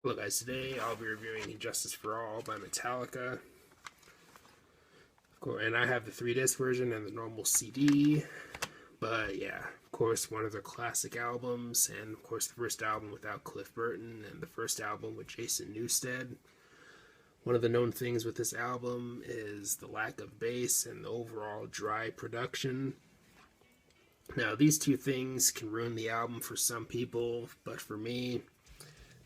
Hello guys, today I'll be reviewing Justice for All by Metallica. And I have the 3-disc version and the normal CD. But yeah, of course, one of their classic albums, and of course the first album without Cliff Burton, and the first album with Jason Newsted. One of the known things with this album is the lack of bass and the overall dry production. Now, these two things can ruin the album for some people, but for me,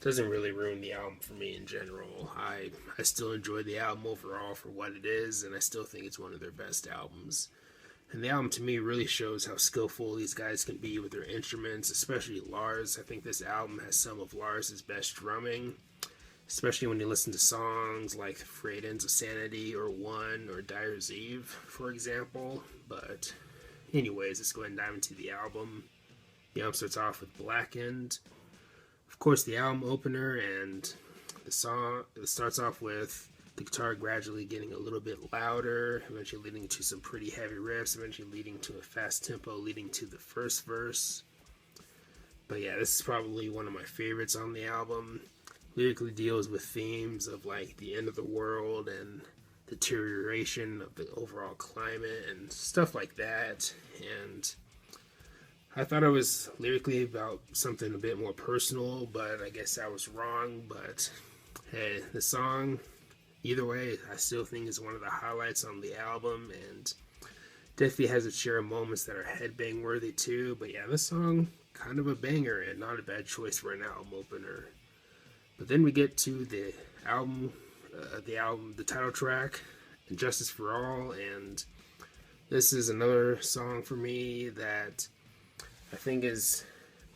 doesn't really ruin the album for me in general. I still enjoy the album overall for what it is, and I still think it's one of their best albums. And the album to me really shows how skillful these guys can be with their instruments, especially Lars. I think this album has some of Lars's best drumming, especially when you listen to songs like Frayed Ends of Sanity or One or Dyer's Eve, for example. But anyways, let's go ahead and dive into the album. The album starts off with Blackened. Of course, the album opener, and the song it starts off with the guitar gradually getting a little bit louder, eventually leading to some pretty heavy riffs, eventually leading to a fast tempo, leading to the first verse. But yeah, this is probably one of my favorites on the album. Lyrically deals with themes of like the end of the world and deterioration of the overall climate and stuff like that. And I thought it was lyrically about something a bit more personal, but I guess I was wrong. But hey, the song, either way, I still think is one of the highlights on the album, and definitely has its share of moments that are headbang worthy too. But yeah, this song, kind of a banger and not a bad choice for an album opener. But then we get to the title track, Justice for All, and this is another song for me that I think is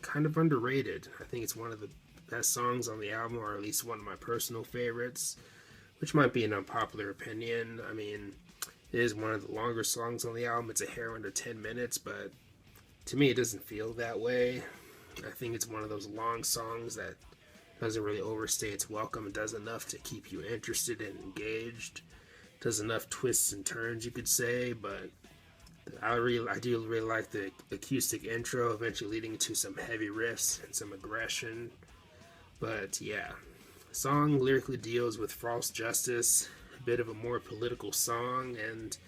kind of underrated. I think it's one of the best songs on the album, or at least one of my personal favorites, which might be an unpopular opinion. I mean, it is one of the longer songs on the album. It's a hair under 10 minutes, but to me, it doesn't feel that way. I think it's one of those long songs that doesn't really overstay its welcome. It does enough to keep you interested and engaged. It does enough twists and turns, you could say, but I do really like the acoustic intro, eventually leading to some heavy riffs and some aggression. But yeah, the song lyrically deals with false justice, a bit of a more political song, and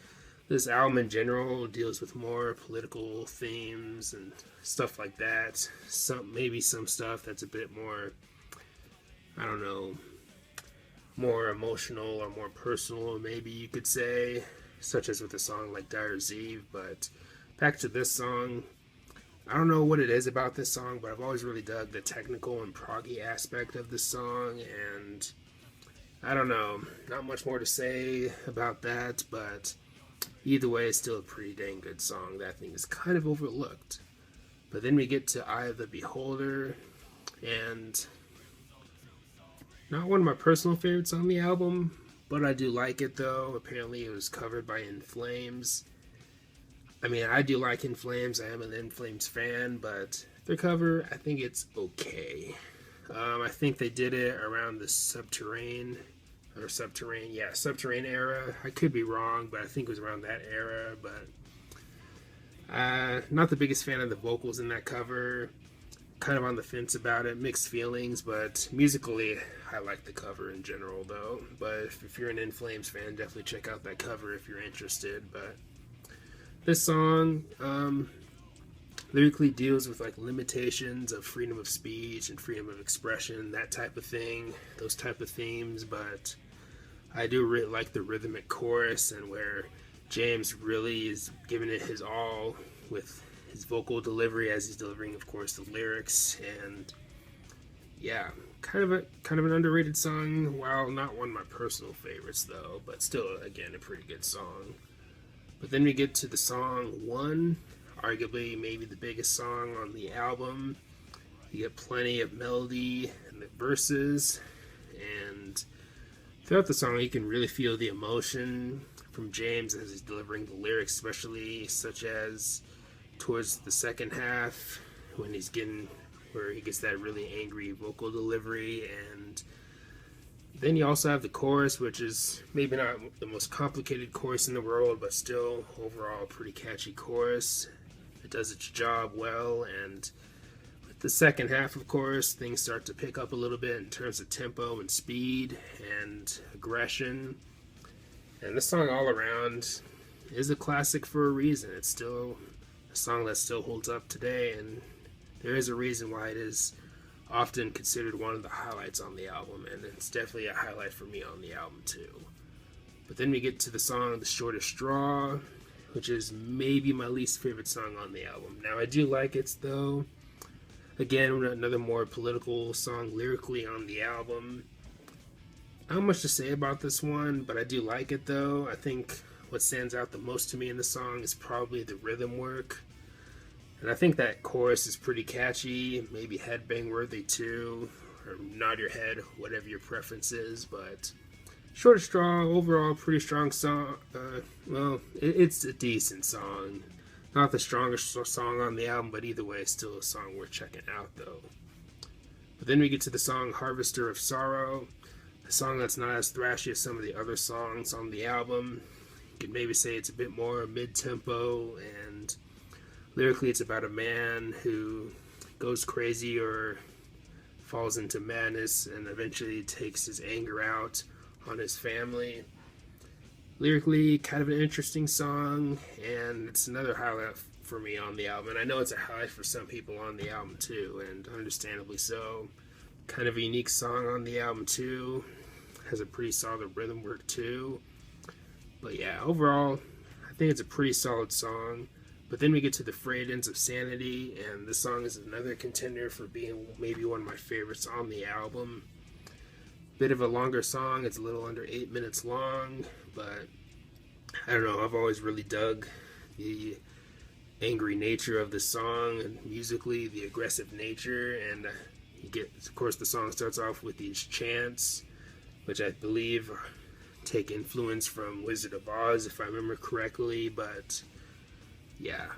this album in general deals with more political themes and stuff like that. Maybe some stuff that's a bit more, I don't know, more emotional or more personal, maybe you could say, such as with a song like Dyer's Eve. But back to this song, I don't know what it is about this song, but I've always really dug the technical and proggy aspect of this song, and I don't know, not much more to say about that, but either way, it's still a pretty dang good song. That thing is kind of overlooked. But then we get to Eye of the Beholder, and not one of my personal favorites on the album, but I do like it though. Apparently, it was covered by In Flames. I mean, I do like In Flames. I am an In Flames fan, but their cover, I think it's okay. I think they did it around the Subterrane era. I could be wrong, but I think it was around that era. But not the biggest fan of the vocals in that cover. Kind of on the fence about it, mixed feelings, but musically, I like the cover in general, though. But if you're an In Flames fan, definitely check out that cover if you're interested. But this song lyrically deals with like limitations of freedom of speech and freedom of expression, that type of thing, those type of themes. But I do really like the rhythmic chorus, and where James really is giving it his all with his vocal delivery as he's delivering, of course, the lyrics. And yeah, kind of an underrated song. While not one of my personal favorites, though, but still, again, a pretty good song. But then we get to the song One, arguably maybe the biggest song on the album. You get plenty of melody in the verses, and throughout the song, you can really feel the emotion from James as he's delivering the lyrics, especially such as towards the second half when where he gets that really angry vocal delivery. And then you also have the chorus, which is maybe not the most complicated chorus in the world, but still overall a pretty catchy chorus. It does its job well, and The second half, of course, things start to pick up a little bit in terms of tempo and speed and aggression. And this song all around is a classic for a reason. It's still a song that still holds up today, and there is a reason why it is often considered one of the highlights on the album, and it's definitely a highlight for me on the album too. But then we get to the song The Shortest Straw, which is maybe my least favorite song on the album. Now, I do like it though. Again, another more political song lyrically on the album. Not much to say about this one, but I do like it though. I think what stands out the most to me in the song is probably the rhythm work. And I think that chorus is pretty catchy, maybe headbang worthy too, or nod your head, whatever your preference is. But Short Straw, overall, pretty strong song. It's a decent song. Not the strongest song on the album, but either way, still a song worth checking out, though. But then we get to the song Harvester of Sorrow, a song that's not as thrashy as some of the other songs on the album. You could maybe say it's a bit more mid-tempo, and lyrically it's about a man who goes crazy or falls into madness and eventually takes his anger out on his family. Lyrically, kind of an interesting song, and it's another highlight for me on the album. And I know it's a highlight for some people on the album too, and understandably so. Kind of a unique song on the album too. Has a pretty solid rhythm work too. But yeah, overall, I think it's a pretty solid song. But then we get to the Frayed Ends of Sanity, and this song is another contender for being maybe one of my favorites on the album. Bit of a longer song, it's a little under 8 minutes long, but I don't know, I've always really dug the angry nature of the song, and musically the aggressive nature. And you get, of course, the song starts off with these chants, which I believe take influence from Wizard of Oz, if I remember correctly. But yeah,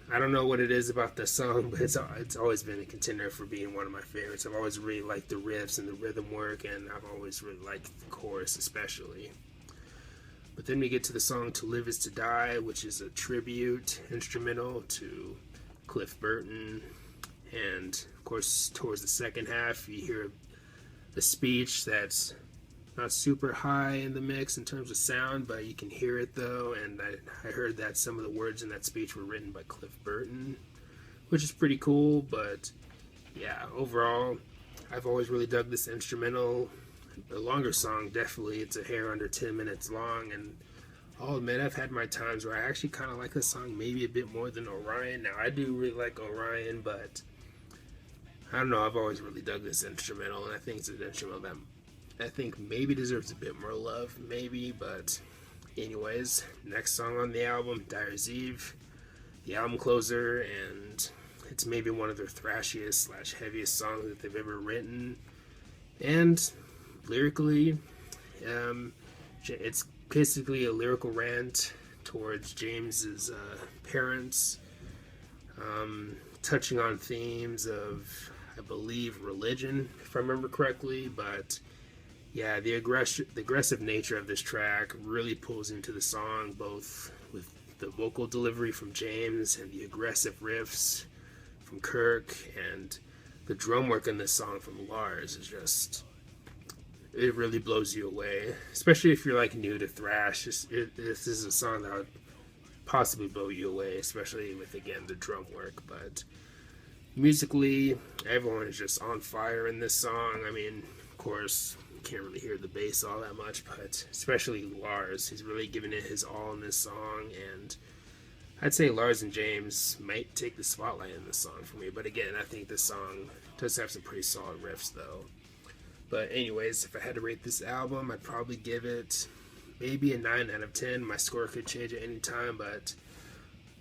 I don't know what it is about this song, but it's always been a contender for being one of my favorites. I've always really liked the riffs and the rhythm work, and I've always really liked the chorus especially. But then we get to the song To Live Is To Die, which is a tribute instrumental to Cliff Burton. And of course, towards the second half, you hear a speech that's not super high in the mix in terms of sound, but you can hear it though. And I heard that some of the words in that speech were written by Cliff Burton, which is pretty cool. But yeah, overall, I've always really dug this instrumental. The longer song, definitely, it's a hair under 10 minutes long, and I'll admit I've had my times where I actually kind of like this song maybe a bit more than Orion. Now, I do really like Orion, but I don't know, I've always really dug this instrumental, and I think it's an instrumental that I think maybe deserves a bit more love, maybe. But anyways, next song on the album, Dyer's Eve, the album closer, and it's maybe one of their thrashiest / heaviest songs that they've ever written. And lyrically, it's basically a lyrical rant towards James's parents, touching on themes of, I believe, religion, if I remember correctly. But yeah, the aggressive nature of this track really pulls into the song, both with the vocal delivery from James and the aggressive riffs from Kirk, and the drum work in this song from Lars is just, it really blows you away, especially if you're like new to thrash. This is a song that would possibly blow you away, especially with, again, the drum work. But musically, everyone is just on fire in this song. I mean, of course, you can't really hear the bass all that much, but especially Lars, he's really giving it his all in this song. And I'd say Lars and James might take the spotlight in this song for me. But again, I think this song does have some pretty solid riffs though. But anyways, if I had to rate this album, I'd probably give it maybe a 9 out of 10. My score could change at any time, but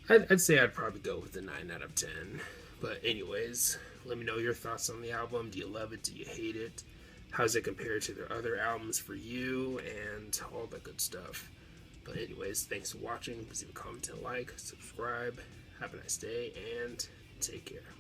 I'd say I'd probably go with a 9 out of 10. But anyways, let me know your thoughts on the album. Do you love it? Do you hate it? How's it compared to their other albums for you? And all that good stuff. But anyways, thanks for watching. Please leave a comment and like, subscribe. Have a nice day, and take care.